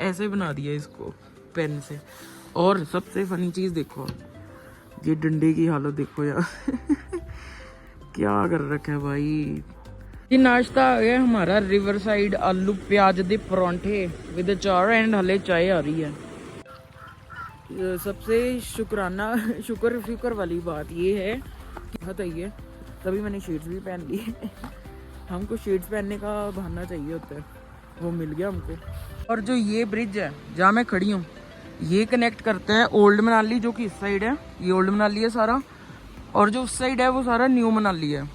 ऐसे बना दिया इसको पेन से। और सबसे फनी चीज देखो, ये डंडे की हालत देखो यार क्या कर रखा है भाई। ये नाश्ता आ गया हमारा, रिवर साइड आलू प्याज दे परांठे विद अचार एंड हले चाय आ रही है। सबसे शुक्र वाली बात ये है कि बताइए, तभी मैंने शेड्स भी पहन ली हमको शेड्स पहनने का बहाना चाहिए होता है, वो मिल गया हमको। और जो ये ब्रिज है जहाँ मैं खड़ी हूँ, ये कनेक्ट करते हैं ओल्ड मनाली, जो कि इस साइड है, ये ओल्ड मनाली है सारा, और जो उस साइड है वो सारा न्यू मनाली है।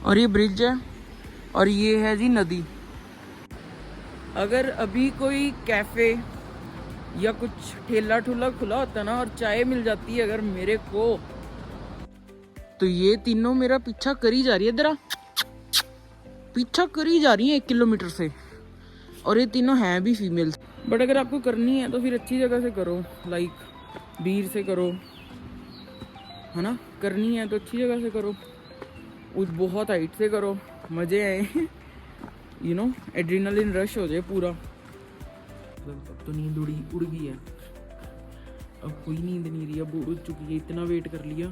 और ये ब्रिज है और ये है जी नदी। अगर अभी कोई कैफे या कुछ ठेला ठुला खुला होता ना और चाय मिल जाती है अगर मेरे को, तो ये तीनों मेरा पीछा करी जा रही है, जरा पीछा करी जा रही है 1 किलोमीटर से, और ये तीनों हैं भी फीमेल। बट अगर आपको करनी है तो फिर अच्छी जगह से करो, लाइक बीर से करो, है ना। करनी है तो अच्छी जगह से करो, उस बहुत हाइट से करो, मजे आए यू नो, एड्रेनलिन रश हो जाए पूरा। अब तो नींद उड़ गई है, अब कोई नींद नहीं रही, अब उड़ चुकी है। इतना वेट कर लिया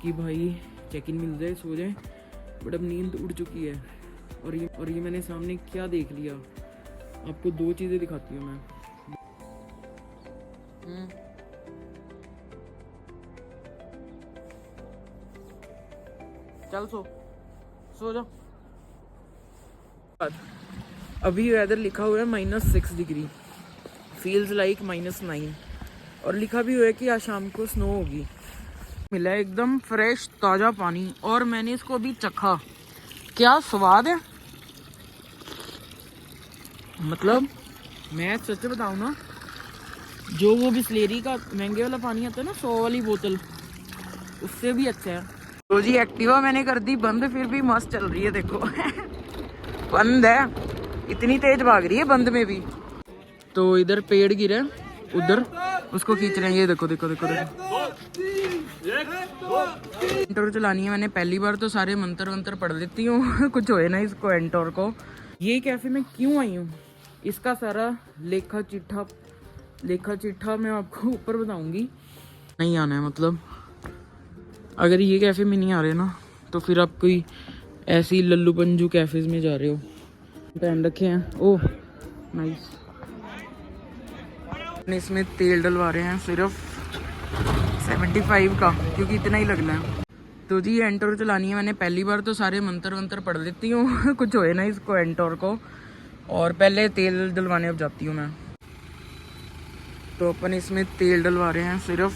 कि भाई चेक इन मिल जाए, सो जाए, बट अब नींद उड़ चुकी है। और ये मैंने सामने क्या देख लिया, आपको 2 चीज़ें दिखाती हूँ मैं। चल सो जा। अभी वेदर लिखा हुआ है -6 डिग्री, फील्स लाइक -9, और लिखा भी हुआ है कि आज शाम को स्नो होगी। मिला है एकदम फ्रेश ताज़ा पानी, और मैंने इसको अभी चखा, क्या स्वाद है। मतलब मैं सच बताऊँ ना, जो वो बिस्लेरी का महंगे वाला पानी आता है ना, 100 वाली बोतल, उससे भी अच्छा है। तो जी एक्टिवा मैंने कर दी बंद, फिर भी मस्त चल रही है देखो बंद है, इतनी तेज भाग रही है बंद में भी। तो इधर पेड़ गिरे, उधर उसको खींच रहे हैं, ये देखो देखो देखो देखो। एंटोर चलानी है मैंने पहली बार, तो सारे मंत्र वंत्र पढ़ लेती हूँ कुछ होए ना इसको एंटोर को। ये कैफे में क्यों आई हूँ, इसका सारा लेखा चिट्ठा मैं आपको ऊपर बताऊंगी। नहीं आना है मतलब, अगर ये कैफे में नहीं आ रहे ना, तो फिर आप कोई ऐसी लल्लू पंजू कैफेज में जा रहे हो। पहन रखे हैं, ओह नाइस। इसमें तेल डलवा रहे हैं सिर्फ 75 का, क्योंकि इतना ही लगना है। तो जी एंटोर चलानी है मैंने पहली बार, तो सारे मंत्र वंत्र पढ़ लेती हूँ कुछ होए ना इसको एंटोर को, और पहले तेल डलवाने अब जाती हूँ मैं। तो अपन इसमें तेल डलवा रहे हैं सिर्फ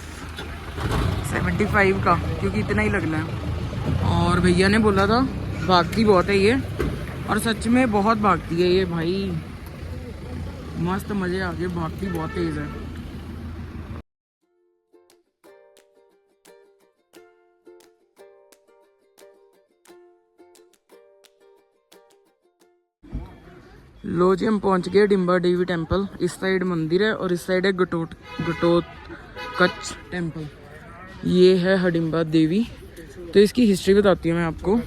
75 का, क्योंकि इतना ही लगना है। और भैया ने बोला था भागती बहुत है ये, और सच में बहुत भागती है ये भाई, मस्त मजे आ गए, भागती बहुत तेज है। लो जी हम पहुंच गए डिम्बा देवी टेम्पल। इस साइड मंदिर है और इस साइड है घटोत्कच टेम्पल। ये है हडिम्बा देवी। तो इसकी हिस्ट्री बताती हूँ मैं आपको।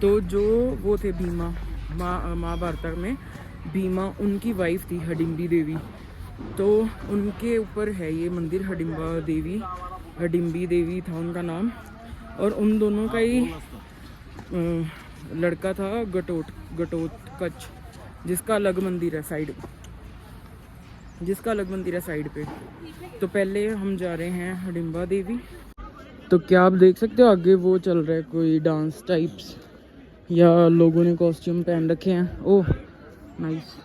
तो जो वो थे भीमा, महाभारत में भीमा, उनकी वाइफ थी हडिम्बी देवी, तो उनके ऊपर है ये मंदिर हडिम्बी देवी था उनका नाम। और उन दोनों का ही लड़का था घटोत्कच, जिसका अलग मंदिर है साइड पे। तो पहले हम जा रहे हैं हडिम्बा देवी। तो क्या आप देख सकते हो आगे वो चल रहा है कोई डांस टाइप्स, या लोगों ने कॉस्ट्यूम पहन रखे हैं। Oh nice.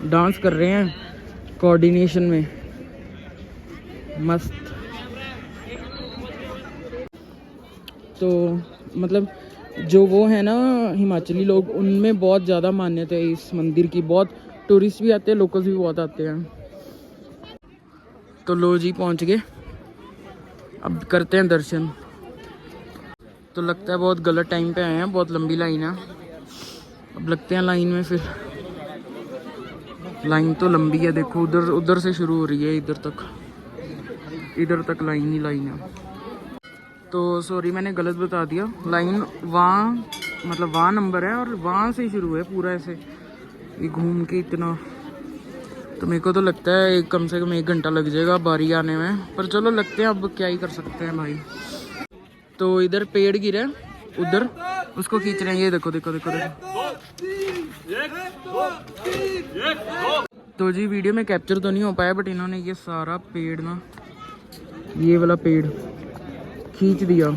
डांस कर रहे हैं कोऑर्डिनेशन में, मस्त। तो मतलब जो वो है ना हिमाचली लोग, उनमें बहुत ज़्यादा मान्यता है इस मंदिर की, बहुत टूरिस्ट भी आते हैं, लोकल्स भी बहुत आते हैं। तो लो जी पहुंच गए, अब करते हैं दर्शन। तो लगता है बहुत गलत टाइम पे आए हैं, बहुत लंबी लाइन है। अब लगते हैं लाइन में, फिर लाइन तो लंबी है देखो, उधर से शुरू हो रही है, इधर तक लाइन ही लाइन है। तो सॉरी मैंने गलत बता दिया, लाइन वहाँ मतलब वहाँ नंबर है और वहाँ से शुरू है पूरा ऐसे ये घूम के इतना। तो मेरे को तो लगता है कम से कम 1 घंटा लग जाएगा बारी आने में, पर चलो लगते हैं, अब क्या ही कर सकते हैं भाई। तो इधर पेड़ गिरे उधर, उसको खींच रहे हैं, ये देखो देखो देखो देखो। तो जी वीडियो में कैप्चर तो नहीं हो पाया, बट इन्होंने ये सारा पेड़ ना, ये वाला पेड़ खींच दिया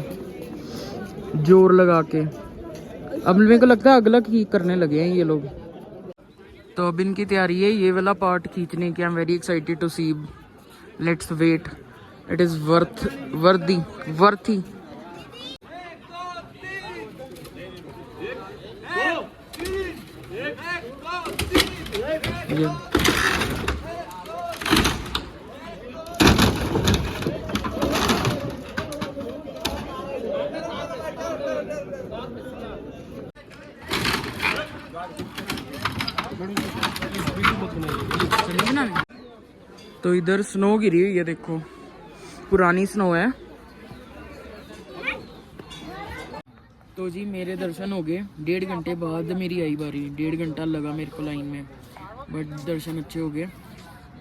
जोर लगा के। अब मेरे को लगता है अगला करने लगे हैं ये लोग। तो अब इनकी तैयारी है ये वाला पार्ट खींचने की। I am very excited to see, let's wait, it is worthy. ये तो इधर स्नो गिरी हुई है, देखो पुरानी स्नो है। तो जी मेरे दर्शन हो गए, 1.5 घंटे बाद मेरी आई बारी। 1.5 घंटा लगा मेरे को लाइन में, बट दर्शन अच्छे हो गए।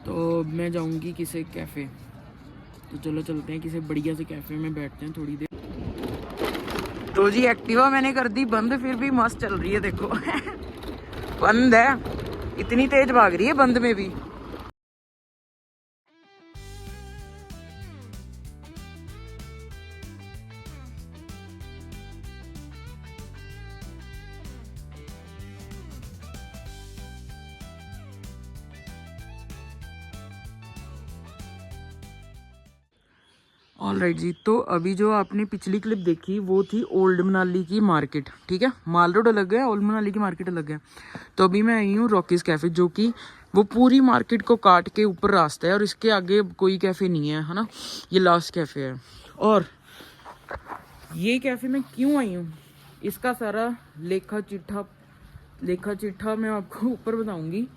तो मैं जाऊंगी किसी कैफ़े, तो चलो चलते हैं किसी बढ़िया से कैफ़े में बैठते हैं थोड़ी देर। तो जी एक्टिवा मैंने कर दी बंद, फिर भी मस्त चल रही है देखो। बंद है, इतनी तेज भाग रही है बंद में भी। ऑलराइट जी, तो अभी जो आपने पिछली क्लिप देखी वो थी ओल्ड मनाली की मार्केट, ठीक है। माल रोड अलग है, ओल्ड मनाली की मार्केट अलग है। तो अभी मैं आई हूँ रॉकीज कैफ़े, जो कि वो पूरी मार्केट को काट के ऊपर रास्ता है और इसके आगे कोई कैफ़े नहीं है, है ना। ये लास्ट कैफ़े है। और ये कैफ़े में क्यों आई हूँ, इसका सारा लेखा चिट्ठा मैं आपको ऊपर बताऊँगी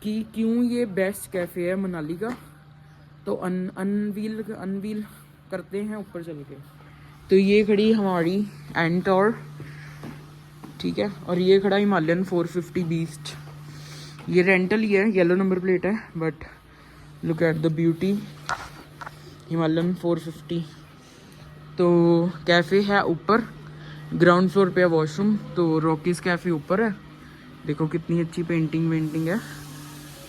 कि क्यों ये बेस्ट कैफ़े है मनाली का। तो अनवील करते हैं ऊपर चल के। तो ये खड़ी हमारी एंटोर, ठीक है, और ये खड़ा हिमालयन 450 बीस्ट। ये रेंटल ही है, येलो नंबर प्लेट है, but look at the beauty, Himalayan 450। तो कैफ़े है ऊपर, ग्राउंड फ्लोर पे है वॉशरूम। तो रॉकीज कैफ़े ऊपर है, देखो कितनी अच्छी पेंटिंग है।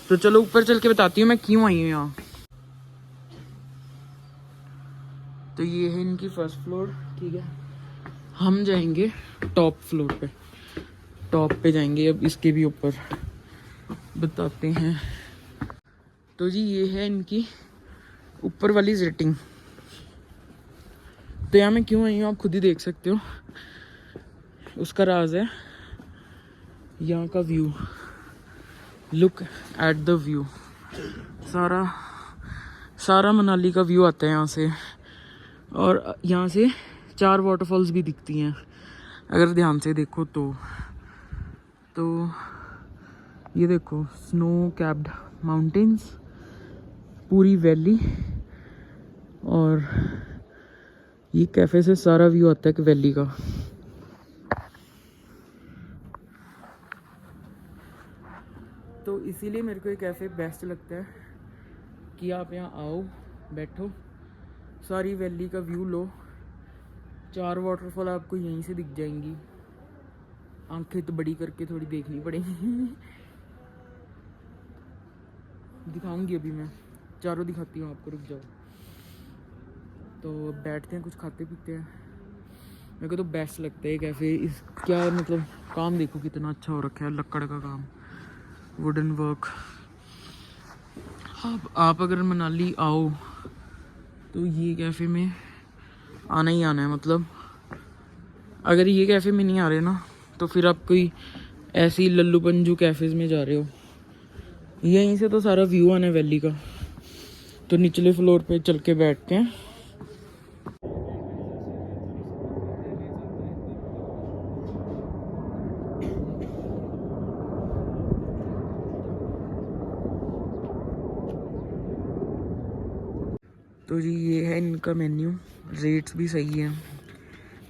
तो चलो ऊपर चल के बताती हूँ मैं क्यों आई हूँ यहाँ। तो ये है इनकी फर्स्ट फ्लोर, ठीक है। हम जाएंगे टॉप फ्लोर पे, टॉप पे जाएंगे। अब इसके भी ऊपर बताते हैं। तो जी ये है इनकी ऊपर वाली सेटिंग। तो यहाँ मैं क्यों आई हूँ आप खुद ही देख सकते हो, उसका राज है यहाँ का view. Look at the view, सारा मनाली का व्यू आता है यहाँ से। और यहाँ से 4 वाटरफॉल्स भी दिखती हैं अगर ध्यान से देखो तो ये देखो स्नो कैप्ड माउंटेन्स, पूरी वैली, और ये कैफ़े से सारा व्यू आता है कि वैली का। तो इसीलिए मेरे को ये कैफ़े बेस्ट लगता है कि आप यहाँ आओ, बैठो, सारी वैली का व्यू लो। 4 वाटरफॉल आपको यहीं से दिख जाएंगी। आंखें तो बड़ी करके थोड़ी देखनी पड़ेगी। दिखाऊंगी अभी मैं, चारों दिखाती हूँ आपको, रुक जाओ। तो बैठते हैं, कुछ खाते पीते हैं। मेरे को तो बेस्ट लगता है कैफ़े। इस क्या मतलब काम देखो कितना अच्छा हो रखा है, लकड़ का काम, वुडन वर्क। आप अगर मनाली आओ तो ये कैफ़े में आना ही आना है। मतलब अगर ये कैफ़े में नहीं आ रहे ना, तो फिर आप कोई ऐसी लल्लू पंजू कैफ़ेज़ में जा रहे हो। यहीं से तो सारा व्यू आना है वैली का। तो निचले फ्लोर पे चल के बैठते हैं। तो जी ये है इनका मेन्यू, रेट्स भी सही हैं,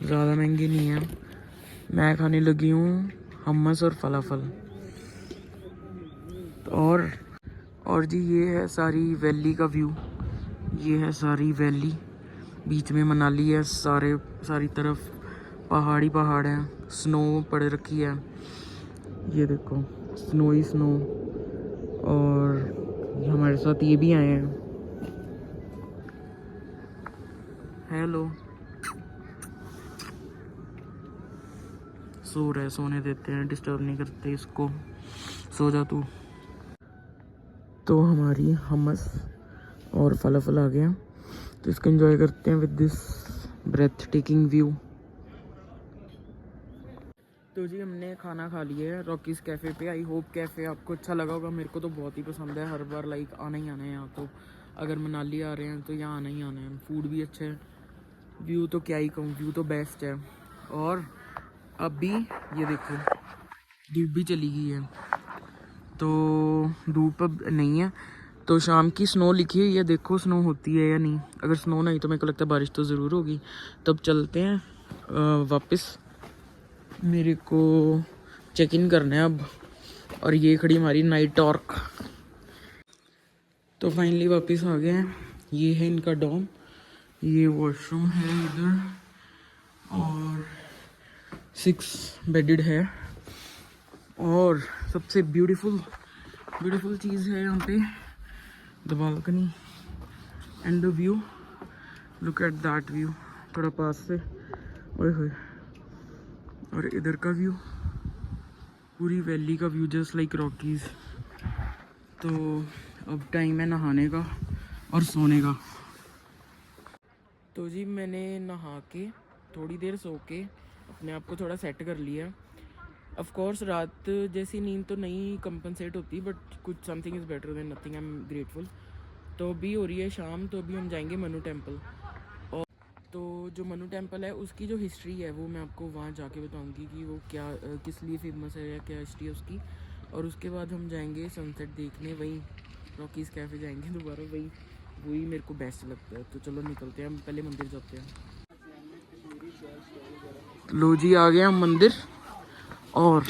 ज़्यादा महंगे नहीं हैं। मैं खाने लगी हूँ हमस और फलाफल। और जी ये है सारी वैली का व्यू। ये है सारी वैली, बीच में मनाली है, सारी तरफ पहाड़ हैं, स्नो पड़ रखी है। ये देखो स्नो ही स्नो। और हमारे साथ ये भी आए हैं। हेलो, सो रहे, सोने देते हैं, डिस्टर्ब नहीं करते इसको, सो जा तू। तो हमारी हमस और फलाफल आ गया, तो इसको एंजॉय करते हैं with this breath taking view. तो जी हमने खाना खा लिया है रॉकीज़ कैफ़े पे। आई होप कैफ़े आपको अच्छा लगा होगा। मेरे को तो बहुत ही पसंद है, हर बार लाइक आना ही आना है यहाँ। तो अगर मनाली आ रहे हैं तो यहाँ आना ही आना है। फूड भी अच्छा है, व्यू तो क्या ही कहूँ, व्यू तो बेस्ट है। और अभी ये देखो धूप भी चली गई है, तो धूप अब नहीं है, तो शाम की स्नो लिखी हुई है, देखो स्नो होती है या नहीं। अगर स्नो नहीं तो मेरे को लगता है बारिश तो ज़रूर होगी। तब चलते हैं वापस, मेरे को चेक इन करना है अब। और ये खड़ी हमारी नाइट टॉर्क। तो फाइनली वापस आ गए हैं। ये है इनका डॉम, ये वॉशरूम है इधर, और 6 बेडेड है। और सबसे ब्यूटीफुल चीज़ है यहाँ पे the balcony and the view. Look at that view, थोड़ा पास से, ओए होए। और इधर का व्यू, पूरी वैली का व्यू, जस्ट लाइक रॉकीज़। तो अब टाइम है नहाने का और सोने का। तो जी मैंने नहा के थोड़ी देर सो के अपने आप को थोड़ा सेट कर लिया। ऑफ कोर्स रात जैसी नींद तो नहीं कंपनसेट होती, बट कुछ something is better than nothing. I am grateful. तो अभी हो रही है शाम, तो अभी हम जाएंगे मनु टेम्पल। और तो जो मनु टेम्पल है उसकी जो हिस्ट्री है वो मैं आपको वहाँ जाके बताऊँगी कि वो क्या किस लिए फेमस है या क्या हिस्ट्री है उसकी। और उसके बाद हम जाएंगे सनसेट देखने, वहीं रॉकीज़ कैफ़े जाएंगे दोबारा, वही मेरे को बेस्ट लगता है। तो चलो निकलते हैं, हम पहले मंदिर जाते हैं। लो जी आ गए हम मंदिर। और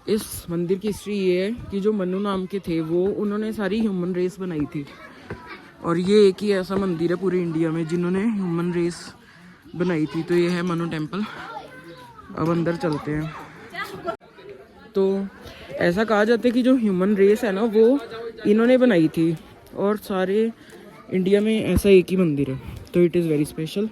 इस मंदिर की हिस्ट्री ये है कि जो मनु नाम के थे वो, उन्होंने सारी ह्यूमन रेस बनाई थी। और ये एक ही ऐसा मंदिर है पूरे इंडिया में जिन्होंने ह्यूमन रेस बनाई थी। तो ये है मनु टेम्पल। अब अंदर चलते हैं। तो ऐसा कहा जाता है कि जो ह्यूमन रेस है ना वो इन्होंने बनाई थी, और सारे इंडिया में ऐसा एक ही मंदिर है, तो इट इज़ वेरी स्पेशल।